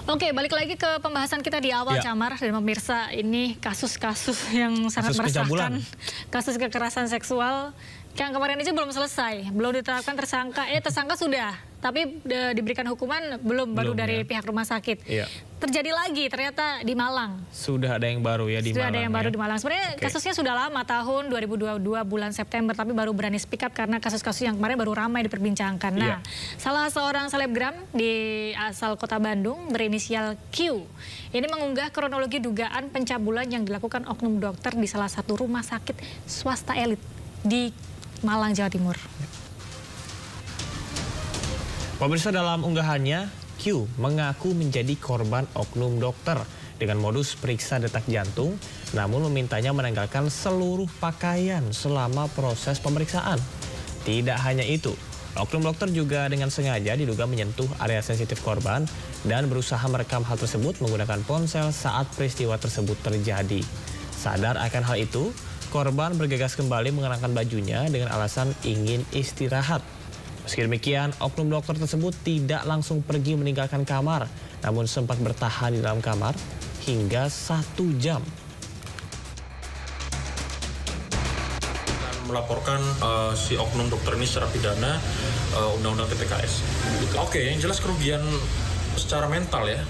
Oke, balik lagi ke pembahasan kita di awal, Camar dan pemirsa. Ini kasus-kasus yang sangat meresahkan, kasus kekerasan seksual yang kemarin aja belum selesai, belum ditetapkan tersangka. Tersangka sudah, tapi diberikan hukuman baru dari pihak rumah sakit. Terjadi lagi ternyata di Malang. Sudah ada yang baru ya di Malang. Sudah ada yang baru di Malang. Sebenarnya kasusnya sudah lama, tahun 2022 bulan September, tapi baru berani speak up karena kasus-kasus yang kemarin baru ramai diperbincangkan. Nah, salah seorang selebgram di asal kota Bandung berinisial Q ini mengunggah kronologi dugaan pencabulan yang dilakukan oknum dokter di salah satu rumah sakit swasta elit di Malang, Jawa Timur. Pemirsa, dalam unggahannya, Q mengaku menjadi korban oknum dokter dengan modus periksa detak jantung, namun memintanya menanggalkan seluruh pakaian selama proses pemeriksaan. Tidak hanya itu, oknum dokter juga dengan sengaja diduga menyentuh area sensitif korban dan berusaha merekam hal tersebut menggunakan ponsel saat peristiwa tersebut terjadi. Sadar akan hal itu, korban bergegas kembali mengenakan bajunya dengan alasan ingin istirahat. Meski demikian, oknum dokter tersebut tidak langsung pergi meninggalkan kamar, namun sempat bertahan di dalam kamar hingga 1 jam. Melaporkan si oknum dokter ini secara pidana Undang-Undang TPKS. Oke, yang jelas kerugian secara mental ya,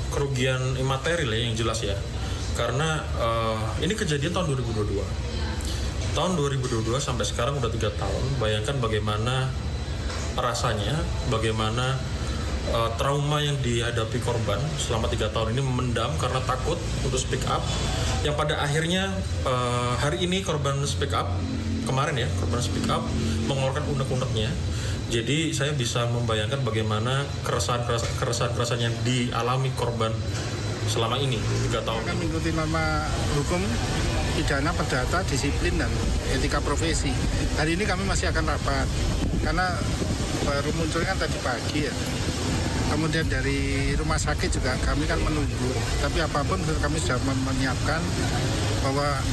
kerugian imaterial ya yang jelas ya. Karena ini kejadian tahun 2022. Tahun 2022 sampai sekarang udah 3 tahun. Bayangkan bagaimana rasanya, bagaimana trauma yang dihadapi korban selama 3 tahun ini memendam karena takut untuk speak up. Yang pada akhirnya hari ini korban speak up, kemarin ya korban speak up mengeluarkan unek-uneknya. Jadi saya bisa membayangkan bagaimana keresahan yang dialami korban selama ini 3 tahun. Kami mengikuti norma hukum pidana, perdata, disiplin, dan etika profesi. Hari ini kami masih akan rapat karena baru muncul kan tadi pagi ya. Kemudian dari rumah sakit juga kami kan menunggu. Tapi apapun kami sudah menyiapkan bahwa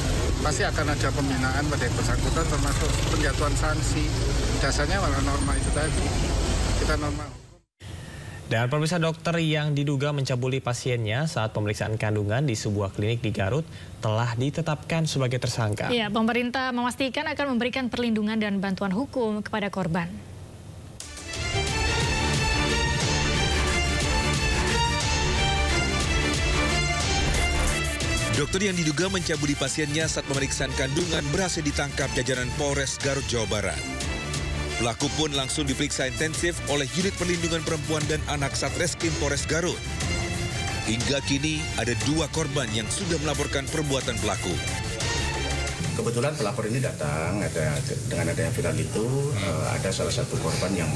pasti akan ada pembinaan pada yang bersangkutan termasuk penjatuhan sanksi. Dasarnya norma itu tadi. Kita normal. Dan pemirsa, dokter yang diduga mencabuli pasiennya saat pemeriksaan kandungan di sebuah klinik di Garut telah ditetapkan sebagai tersangka. Ya, pemerintah memastikan akan memberikan perlindungan dan bantuan hukum kepada korban. Dokter yang diduga mencabuli pasiennya saat pemeriksaan kandungan berhasil ditangkap jajaran Polres Garut, Jawa Barat. Pelaku pun langsung diperiksa intensif oleh Unit Perlindungan Perempuan dan Anak Satreskrim Polres Garut. Hingga kini ada 2 korban yang sudah melaporkan perbuatan pelaku. Kebetulan pelapor ini datang, dengan adanya viral itu, ada salah satu korban yang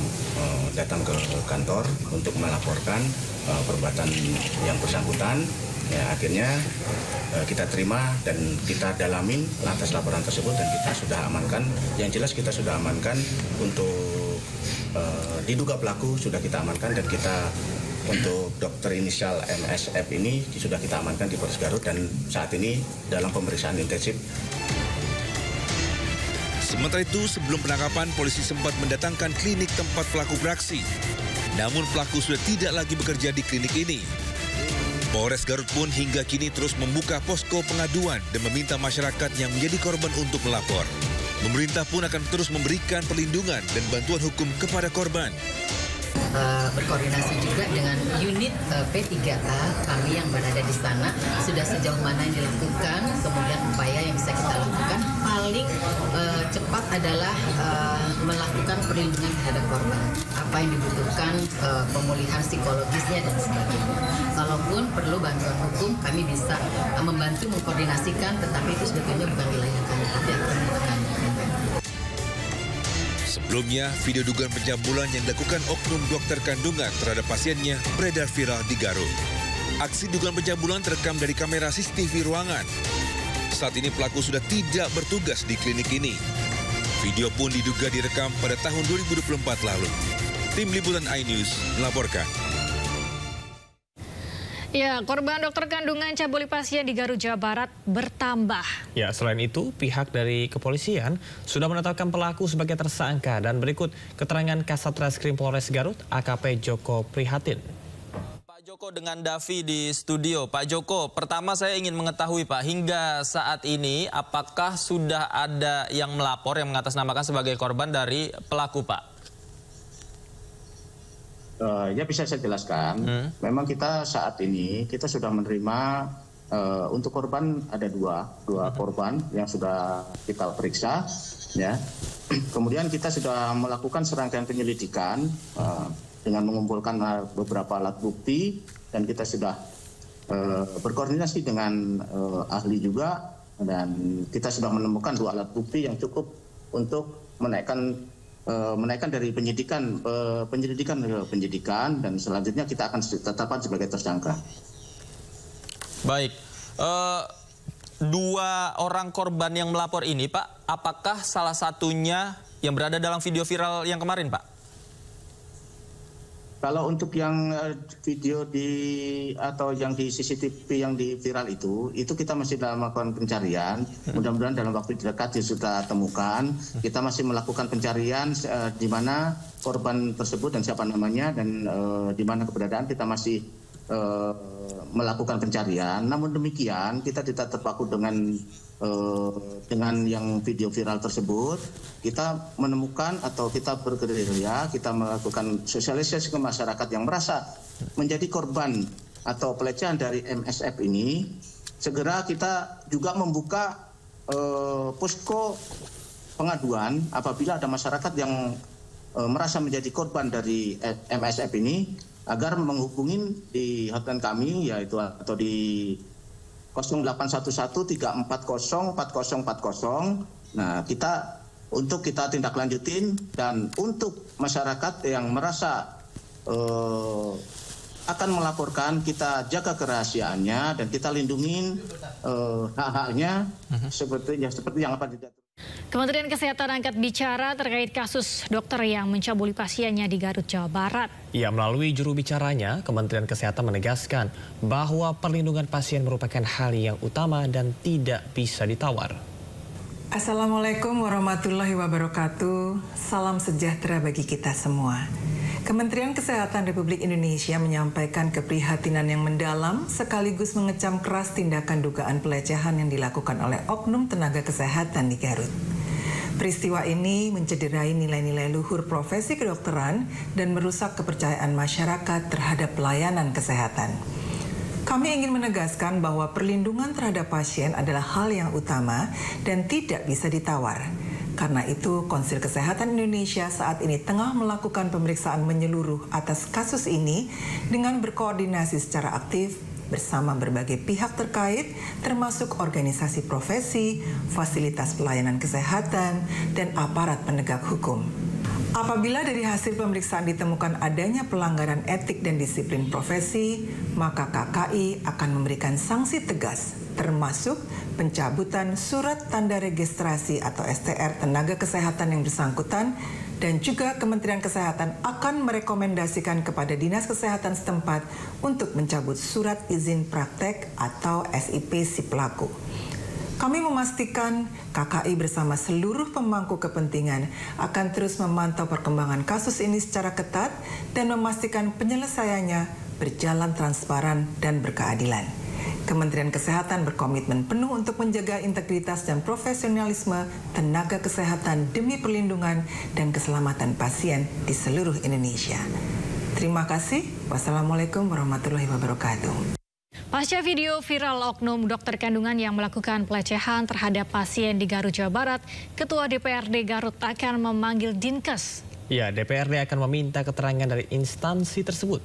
datang ke kantor untuk melaporkan perbuatan yang bersangkutan. Ya, akhirnya kita terima dan kita dalamin atas laporan tersebut dan kita sudah amankan. Yang jelas kita sudah amankan untuk diduga pelaku sudah kita amankan, dan kita untuk dokter inisial MSF ini sudah kita amankan di Polres Garut dan saat ini dalam pemeriksaan intensif. Sementara itu, sebelum penangkapan, polisi sempat mendatangkan klinik tempat pelaku beraksi. Namun pelaku sudah tidak lagi bekerja di klinik ini. Polres Garut pun hingga kini terus membuka posko pengaduan dan meminta masyarakat yang menjadi korban untuk melapor. Pemerintah pun akan terus memberikan perlindungan dan bantuan hukum kepada korban. Berkoordinasi juga dengan unit P3A kami yang berada di sana, sudah sejauh mana yang dilakukan, kemudian upaya yang bisa kita lakukan paling cepat adalah melakukan perlindungan terhadap korban. Apa yang dibutuhkan, pemulihan psikologisnya dan sebagainya. Kalaupun perlu bantuan hukum, kami bisa membantu mengkoordinasikan, tetapi itu sebetulnya bukan wilayah kami. Sebelumnya, video dugaan pencabulan yang dilakukan oknum dokter kandungan terhadap pasiennya beredar viral di Garut. Aksi dugaan pencabulan terekam dari kamera CCTV ruangan. Saat ini pelaku sudah tidak bertugas di klinik ini. Video pun diduga direkam pada tahun 2024 lalu. Tim Liputan iNews melaporkan. Ya, korban dokter kandungan cabuli pasien di Garut, Jawa Barat bertambah. Ya, selain itu, pihak dari kepolisian sudah menetapkan pelaku sebagai tersangka. Dan berikut keterangan Kasat Reskrim Polres Garut, AKP Joko Prihatin. Joko dengan Davi di studio. Pak Joko, pertama saya ingin mengetahui Pak, hingga saat ini apakah sudah ada yang melapor yang mengatasnamakan sebagai korban dari pelaku Pak? Ya bisa saya jelaskan. Memang kita saat ini kita sudah menerima untuk korban ada dua korban yang sudah kita periksa, ya. Kemudian kita sudah melakukan serangkaian penyelidikan dengan mengumpulkan beberapa alat bukti, dan kita sudah berkoordinasi dengan ahli juga, dan kita sudah menemukan 2 alat bukti yang cukup untuk menaikkan dari penyelidikan ke penyidikan, dan selanjutnya kita akan tetapkan sebagai tersangka. Baik, 2 orang korban yang melapor ini Pak, apakah salah satunya yang berada dalam video viral yang kemarin Pak? Kalau untuk yang video atau yang di CCTV yang di viral itu kita masih dalam melakukan pencarian. Mudah-mudahan dalam waktu dekat sudah temukan. Kita masih melakukan pencarian di mana korban tersebut dan siapa namanya, dan di mana keberadaan kita masih melakukan pencarian. Namun demikian kita tidak terpaku dengan yang video viral tersebut. Kita menemukan atau kita bergerilya, kita melakukan sosialisasi ke masyarakat yang merasa menjadi korban atau pelecehan dari MSF ini. Segera kita juga membuka posko pengaduan apabila ada masyarakat yang merasa menjadi korban dari MSF ini, agar menghubungi di hotline kami, yaitu atau di 0811-340-4040. Nah, kita tindak lanjutin, dan untuk masyarakat yang merasa akan melaporkan, kita jaga kerahasiaannya dan kita lindungin hak-haknya seperti yang apa diatur. Kementerian Kesehatan angkat bicara terkait kasus dokter yang mencabuli pasiennya di Garut, Jawa Barat. Ya, melalui juru bicaranya, Kementerian Kesehatan menegaskan bahwa perlindungan pasien merupakan hal yang utama dan tidak bisa ditawar. Assalamualaikum warahmatullahi wabarakatuh. Salam sejahtera bagi kita semua. Kementerian Kesehatan Republik Indonesia menyampaikan keprihatinan yang mendalam sekaligus mengecam keras tindakan dugaan pelecehan yang dilakukan oleh oknum tenaga kesehatan di Garut. Peristiwa ini mencederai nilai-nilai luhur profesi kedokteran dan merusak kepercayaan masyarakat terhadap pelayanan kesehatan. Kami ingin menegaskan bahwa perlindungan terhadap pasien adalah hal yang utama dan tidak bisa ditawar. Karena itu, Konsil Kesehatan Indonesia saat ini tengah melakukan pemeriksaan menyeluruh atas kasus ini dengan berkoordinasi secara aktif bersama berbagai pihak terkait, termasuk organisasi profesi, fasilitas pelayanan kesehatan, dan aparat penegak hukum. Apabila dari hasil pemeriksaan ditemukan adanya pelanggaran etik dan disiplin profesi, maka KKI akan memberikan sanksi tegas, termasuk pencabutan surat tanda registrasi atau STR tenaga kesehatan yang bersangkutan, dan juga Kementerian Kesehatan akan merekomendasikan kepada Dinas Kesehatan setempat untuk mencabut surat izin praktek atau SIP si pelaku. Kami memastikan KKI bersama seluruh pemangku kepentingan akan terus memantau perkembangan kasus ini secara ketat dan memastikan penyelesaiannya berjalan transparan dan berkeadilan. Kementerian Kesehatan berkomitmen penuh untuk menjaga integritas dan profesionalisme tenaga kesehatan demi perlindungan dan keselamatan pasien di seluruh Indonesia. Terima kasih. Wassalamualaikum warahmatullahi wabarakatuh. Pasca video viral oknum dokter kandungan yang melakukan pelecehan terhadap pasien di Garut, Jawa Barat, Ketua DPRD Garut akan memanggil Dinkes. Ya, DPRD akan meminta keterangan dari instansi tersebut.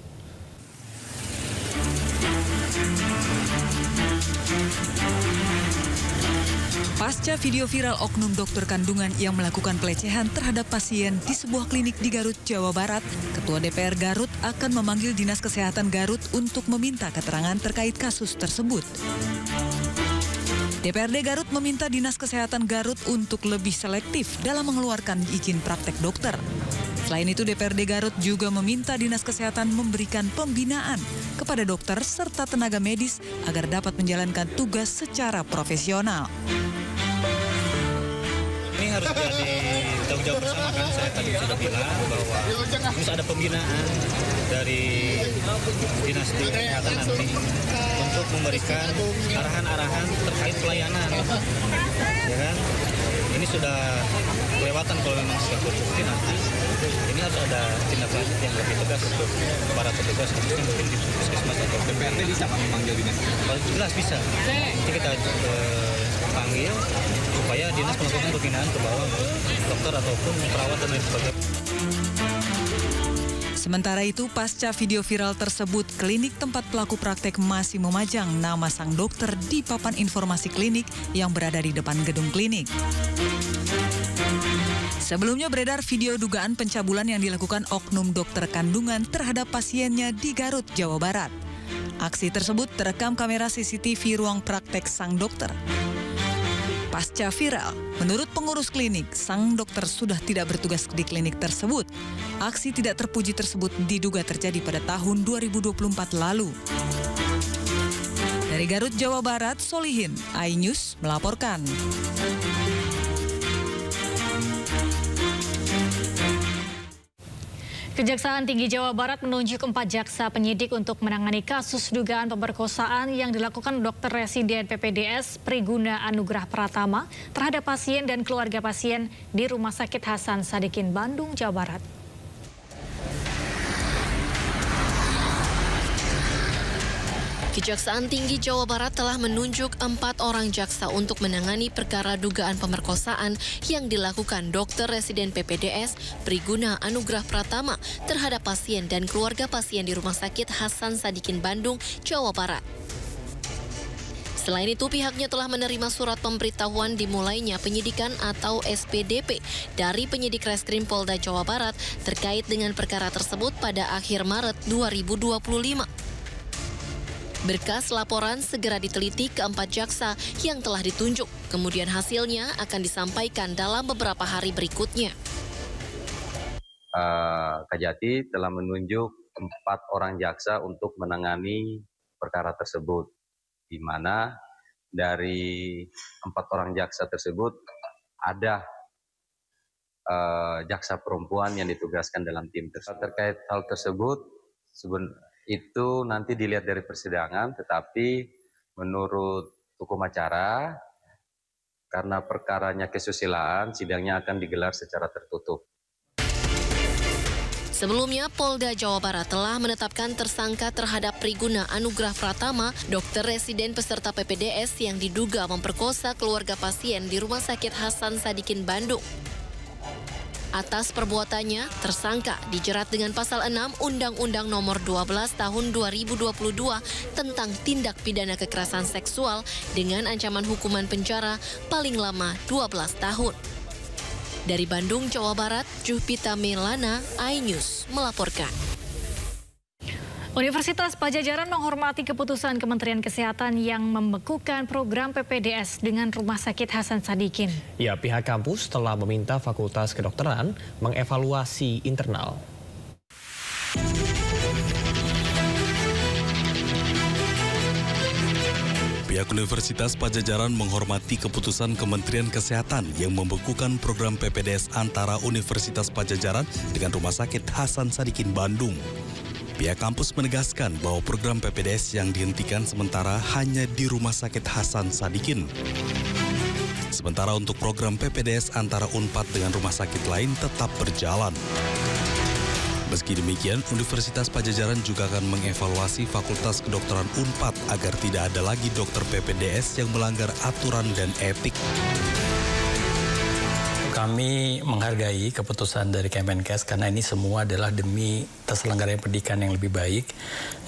Pasca video viral oknum dokter kandungan yang melakukan pelecehan terhadap pasien di sebuah klinik di Garut, Jawa Barat, Ketua DPR Garut akan memanggil Dinas Kesehatan Garut untuk meminta keterangan terkait kasus tersebut. DPRD Garut meminta Dinas Kesehatan Garut untuk lebih selektif dalam mengeluarkan izin praktek dokter. Selain itu, DPRD Garut juga meminta Dinas Kesehatan memberikan pembinaan kepada dokter serta tenaga medis agar dapat menjalankan tugas secara profesional. Ini harus jadi tanggung jawab bersama kan, saya tadi sudah bilang bahwa harus ada pembinaan dari Dinas Kesehatan nanti untuk memberikan arahan-arahan terkait pelayanan, ya kan? Ini sudah kelewatan kalau memang sudah terbukti nanti. Ini harus ada tindak lanjut yang lebih tegas untuk para petugas, khususnya mungkin di puskesmas atau DPRD bisa memanggil dinas. Kalau jelas bisa. Nanti kita panggil supaya dinas melakukan pembinaan ke bawah dokter ataupun perawat dan lain sebagainya. Sementara itu, pasca video viral tersebut, klinik tempat pelaku praktek masih memajang nama sang dokter di papan informasi klinik yang berada di depan gedung klinik. Sebelumnya beredar video dugaan pencabulan yang dilakukan oknum dokter kandungan terhadap pasiennya di Garut, Jawa Barat. Aksi tersebut terekam kamera CCTV ruang praktek sang dokter. Pasca viral, menurut pengurus klinik, sang dokter sudah tidak bertugas di klinik tersebut. Aksi tidak terpuji tersebut diduga terjadi pada tahun 2024 lalu. Dari Garut, Jawa Barat, Solihin, iNews melaporkan. Kejaksaan Tinggi Jawa Barat menunjuk 4 jaksa penyidik untuk menangani kasus dugaan pemerkosaan yang dilakukan dokter residen PPDS Priguna Anugrah Pratama terhadap pasien dan keluarga pasien di Rumah Sakit Hasan Sadikin, Bandung, Jawa Barat. Kejaksaan Tinggi Jawa Barat telah menunjuk 4 orang jaksa untuk menangani perkara dugaan pemerkosaan yang dilakukan dokter residen PPDS Priguna Anugrah Pratama terhadap pasien dan keluarga pasien di Rumah Sakit Hasan Sadikin, Bandung, Jawa Barat. Selain itu, pihaknya telah menerima surat pemberitahuan dimulainya penyidikan atau SPDP dari penyidik Reskrim Polda Jawa Barat terkait dengan perkara tersebut pada akhir Maret 2025. Berkas laporan segera diteliti ke 4 jaksa yang telah ditunjuk. Kemudian hasilnya akan disampaikan dalam beberapa hari berikutnya. Kajati telah menunjuk 4 orang jaksa untuk menangani perkara tersebut, di mana dari 4 orang jaksa tersebut ada jaksa perempuan yang ditugaskan dalam tim tersebut. Terkait hal tersebut, itu nanti dilihat dari persidangan, tetapi menurut hukum acara, karena perkaranya kesusilaan, sidangnya akan digelar secara tertutup. Sebelumnya, Polda Jawa Barat telah menetapkan tersangka terhadap Priguna Anugrah Pratama, dokter residen peserta PPDS yang diduga memperkosa keluarga pasien di Rumah Sakit Hasan Sadikin, Bandung. Atas perbuatannya, tersangka dijerat dengan pasal 6 Undang-Undang Nomor 12 Tahun 2022 tentang tindak pidana kekerasan seksual dengan ancaman hukuman penjara paling lama 12 tahun. Dari Bandung, Jawa Barat, Juhpita Melana, iNews melaporkan. Universitas Padjadjaran menghormati keputusan Kementerian Kesehatan yang membekukan program PPDS dengan Rumah Sakit Hasan Sadikin. Ya, pihak kampus telah meminta Fakultas Kedokteran mengevaluasi internal. Pihak Universitas Padjadjaran menghormati keputusan Kementerian Kesehatan yang membekukan program PPDS antara Universitas Padjadjaran dengan Rumah Sakit Hasan Sadikin, Bandung. Pihak kampus menegaskan bahwa program PPDS yang dihentikan sementara hanya di Rumah Sakit Hasan Sadikin. Sementara untuk program PPDS antara UNPAD dengan rumah sakit lain tetap berjalan. Meski demikian, Universitas Padjadjaran juga akan mengevaluasi Fakultas Kedokteran UNPAD agar tidak ada lagi dokter PPDS yang melanggar aturan dan etik. Kami menghargai keputusan dari Kemenkes karena ini semua adalah demi terselenggaranya pendidikan yang lebih baik.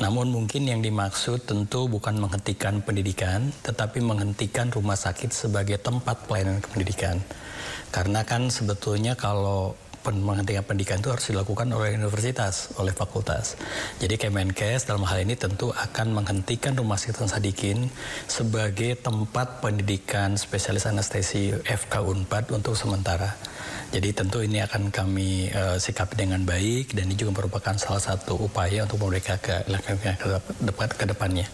Namun mungkin yang dimaksud tentu bukan menghentikan pendidikan, tetapi menghentikan rumah sakit sebagai tempat pelayanan pendidikan. Karena kan sebetulnya kalau menghentikan pendidikan itu harus dilakukan oleh universitas, oleh fakultas. Jadi Kemenkes dalam hal ini tentu akan menghentikan Rumah Sakit Hasan Sadikin sebagai tempat pendidikan spesialis anestesi FK UNPAD untuk sementara. Jadi tentu ini akan kami sikapi dengan baik dan ini juga merupakan salah satu upaya untuk mereka ke depannya.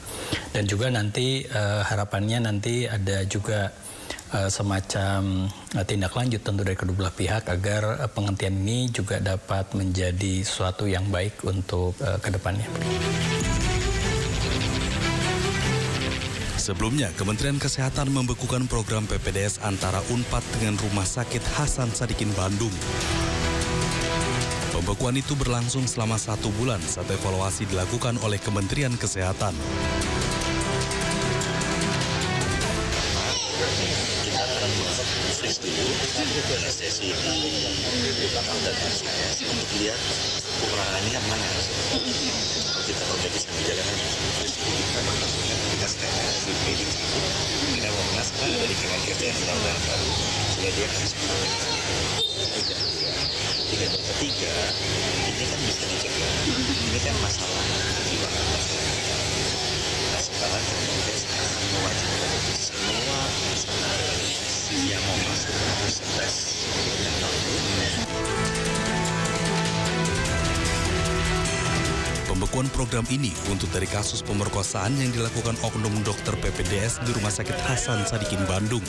Dan juga nanti harapannya nanti ada juga semacam tindak lanjut tentu dari kedua belah pihak agar penghentian ini juga dapat menjadi sesuatu yang baik untuk ke depannya. Sebelumnya, Kementerian Kesehatan membekukan program PPDS antara Unpad dengan Rumah Sakit Hasan Sadikin Bandung. Pembekuan itu berlangsung selama 1 bulan saat evaluasi dilakukan oleh Kementerian Kesehatan. Kita akan freeze dulu sesi untuk lihat kekurangannya yang mana. Kita perbaiki sambil jalan. Kita mau mengasah dari Kemenkes yang undang-undang baru sehingga dia harus tidak ketiga ini kan bisa dicegah. Ini kan masalah kejiwaan masyarakat. Nah sekarang Kemenkes akan mewajibkan semua yang mau masuk harus tes yang Pembekuan program ini buntut dari kasus pemerkosaan yang dilakukan oknum dokter PPDS di Rumah Sakit Hasan Sadikin Bandung.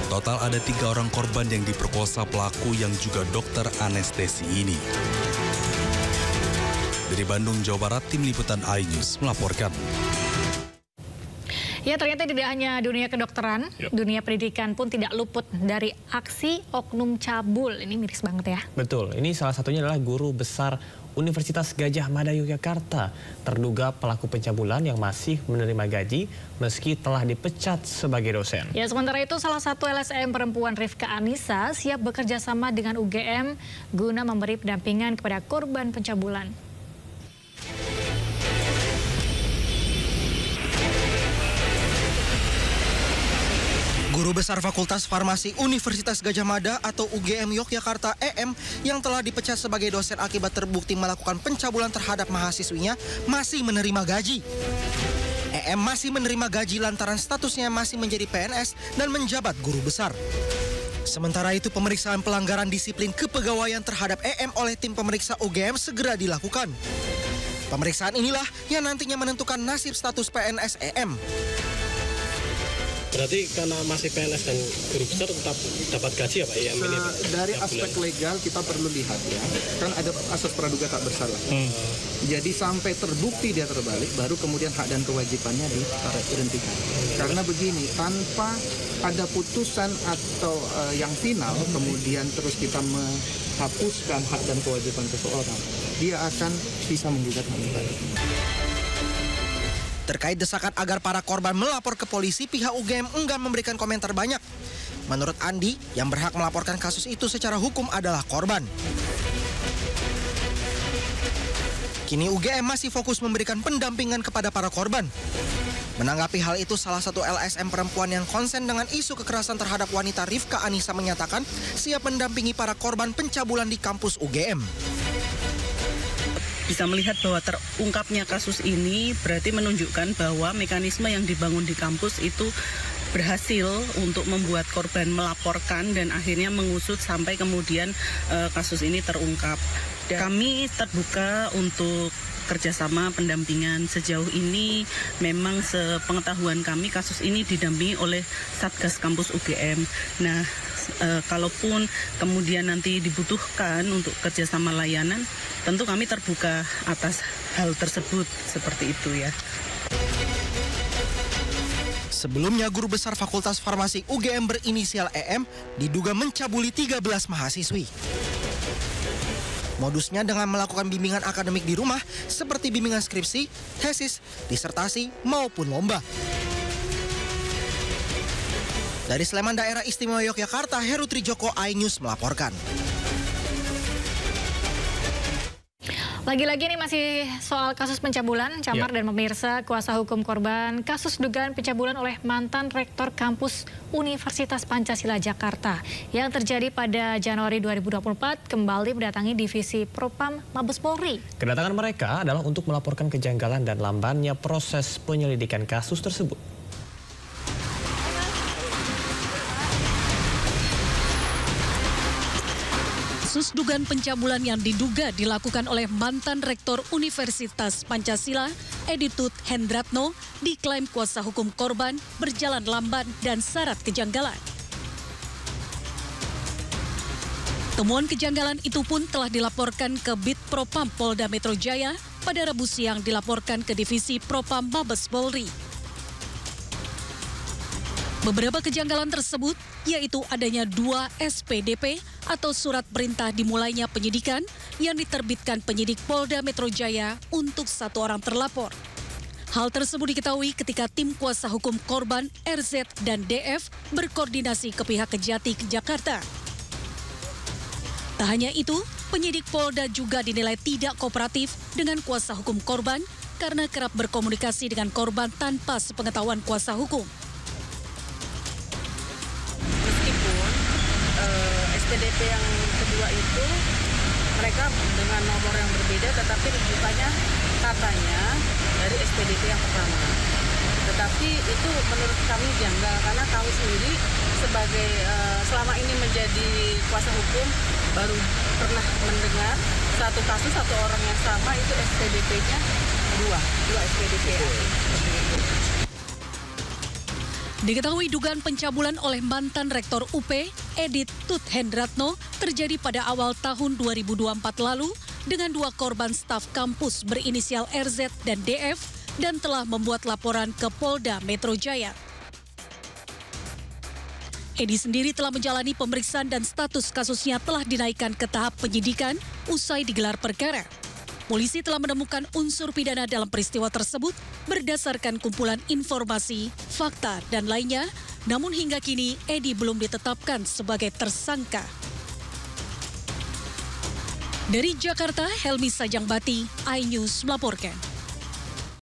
Total ada 3 orang korban yang diperkosa pelaku yang juga dokter anestesi ini. Dari Bandung, Jawa Barat, Tim Liputan iNews melaporkan. Ya, ternyata tidak hanya dunia kedokteran, dunia pendidikan pun tidak luput dari aksi oknum cabul. Ini miris banget ya. Betul, ini salah satunya adalah guru besar Universitas Gadjah Mada Yogyakarta. Terduga pelaku pencabulan yang masih menerima gaji meski telah dipecat sebagai dosen. Ya, sementara itu salah satu LSM perempuan Rifka Anissa siap bekerja sama dengan UGM guna memberi pendampingan kepada korban pencabulan. Guru Besar Fakultas Farmasi Universitas Gadjah Mada atau UGM Yogyakarta EM yang telah dipecat sebagai dosen akibat terbukti melakukan pencabulan terhadap mahasiswinya masih menerima gaji. EM masih menerima gaji lantaran statusnya masih menjadi PNS dan menjabat guru besar. Sementara itu pemeriksaan pelanggaran disiplin kepegawaian terhadap EM oleh tim pemeriksa UGM segera dilakukan. Pemeriksaan inilah yang nantinya menentukan nasib status PNS EM. Berarti karena masih PNS dan guru besar tetap dapat gaji ya Pak? Ya, ini, Pak? Dari aspek legal kita perlu lihat ya, kan ada asas praduga tak bersalah. Jadi sampai terbukti dia terbalik, baru kemudian hak dan kewajibannya dihentikan. Karena begini, tanpa ada putusan atau yang final, kemudian terus kita menghapuskan hak dan kewajiban seseorang, dia akan bisa menggugat kembali. Terkait desakan agar para korban melapor ke polisi, pihak UGM enggan memberikan komentar banyak. Menurut Andi, yang berhak melaporkan kasus itu secara hukum adalah korban. Kini UGM masih fokus memberikan pendampingan kepada para korban. Menanggapi hal itu, salah satu LSM perempuan yang konsen dengan isu kekerasan terhadap wanita Rifka Anissa menyatakan siap mendampingi para korban pencabulan di kampus UGM. Bisa melihat bahwa terungkapnya kasus ini berarti menunjukkan bahwa mekanisme yang dibangun di kampus itu berhasil untuk membuat korban melaporkan dan akhirnya mengusut sampai kemudian kasus ini terungkap. Dan kami terbuka untuk kerjasama pendampingan. Sejauh ini memang sepengetahuan kami kasus ini didampingi oleh Satgas Kampus UGM. Nah, kalaupun kemudian nanti dibutuhkan untuk kerjasama layanan, tentu kami terbuka atas hal tersebut, seperti itu ya. Sebelumnya, Guru Besar Fakultas Farmasi UGM berinisial EM diduga mencabuli 13 mahasiswi. Modusnya dengan melakukan bimbingan akademik di rumah seperti bimbingan skripsi, tesis, disertasi, maupun lomba. Dari Sleman, Daerah Istimewa Yogyakarta, Heru Trijoko, iNews melaporkan. Lagi-lagi ini masih soal kasus pencabulan, Camar dan pemirsa, kuasa hukum korban kasus dugaan pencabulan oleh mantan rektor kampus Universitas Pancasila Jakarta yang terjadi pada Januari 2024 kembali mendatangi divisi Propam Mabes Polri. Kedatangan mereka adalah untuk melaporkan kejanggalan dan lambannya proses penyelidikan kasus tersebut. Kasus dugaan pencabulan yang diduga dilakukan oleh mantan Rektor Universitas Pancasila, Edi Tut Hendratno, diklaim kuasa hukum korban berjalan lamban dan syarat kejanggalan. Temuan kejanggalan itu pun telah dilaporkan ke Bid Propam Polda Metro Jaya pada Rabu siang dilaporkan ke Divisi Propam Mabes Polri. Beberapa kejanggalan tersebut yaitu adanya 2 SPDP atau surat perintah dimulainya penyidikan yang diterbitkan penyidik Polda Metro Jaya untuk 1 orang terlapor. Hal tersebut diketahui ketika tim kuasa hukum korban RZ dan DF berkoordinasi ke pihak Kejati ke Jakarta. Tak hanya itu, penyidik Polda juga dinilai tidak kooperatif dengan kuasa hukum korban karena kerap berkomunikasi dengan korban tanpa sepengetahuan kuasa hukum. SPDP yang kedua itu mereka dengan nomor yang berbeda tetapi rujukannya katanya dari SPDP yang pertama. Tetapi itu menurut kami janggal karena kami sendiri sebagai selama ini menjadi kuasa hukum baru pernah mendengar satu kasus satu orang yang sama itu SPDP-nya dua SPDP. Diketahui dugaan pencabulan oleh mantan Rektor UP, Edi Tut Hendratno, terjadi pada awal tahun 2024 lalu dengan 2 korban staf kampus berinisial RZ dan DF dan telah membuat laporan ke Polda Metro Jaya. Edi sendiri telah menjalani pemeriksaan dan status kasusnya telah dinaikkan ke tahap penyidikan usai digelar perkara. Polisi telah menemukan unsur pidana dalam peristiwa tersebut berdasarkan kumpulan informasi, fakta, dan lainnya. Namun hingga kini Edi belum ditetapkan sebagai tersangka. Dari Jakarta, Helmi Sajangbati, iNews melaporkan.